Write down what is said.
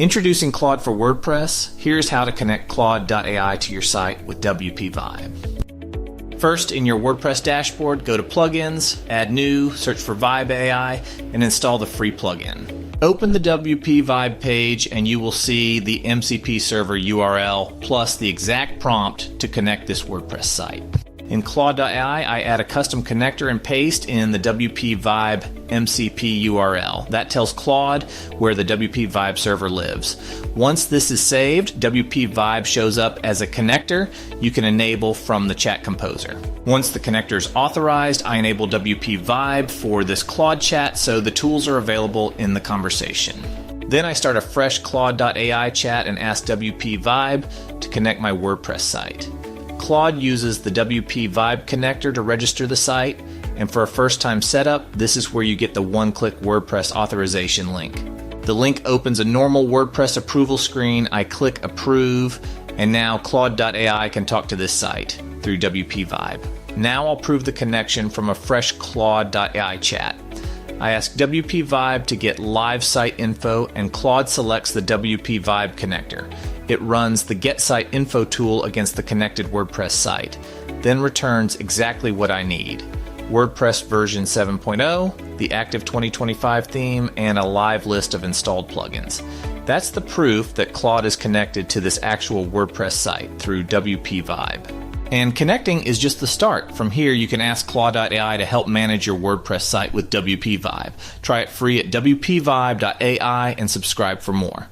Introducing Claude for WordPress, here's how to connect Claude.ai to your site with WPVibe. First, in your WordPress dashboard, go to Plugins, Add New, search for Vibe AI, and install the free plugin. Open the WPVibe page and you will see the MCP server URL plus the exact prompt to connect this WordPress site. In Claude.ai, I add a custom connector and paste in the WPVibe MCP URL. That tells Claude where the WPVibe server lives. Once this is saved, WPVibe shows up as a connector you can enable from the chat composer. Once the connector is authorized, I enable WPVibe for this Claude chat so the tools are available in the conversation. Then I start a fresh Claude.ai chat and ask WPVibe to connect my WordPress site. Claude uses the WPVibe connector to register the site, and for a first-time setup, this is where you get the one-click WordPress authorization link. The link opens a normal WordPress approval screen. I click Approve, and now Claude.ai can talk to this site through WPVibe. Now I'll prove the connection from a fresh Claude.ai chat. I ask WPVibe to get live site info, and Claude selects the WPVibe connector. It runs the Get Site Info tool against the connected WordPress site, then returns exactly what I need: WordPress version 7.0, the active 2025 theme, and a live list of installed plugins. That's the proof that Claude is connected to this actual WordPress site through WPVibe. And connecting is just the start. From here, you can ask Claude.ai to help manage your WordPress site with WPVibe. Try it free at WPVibe.ai and subscribe for more.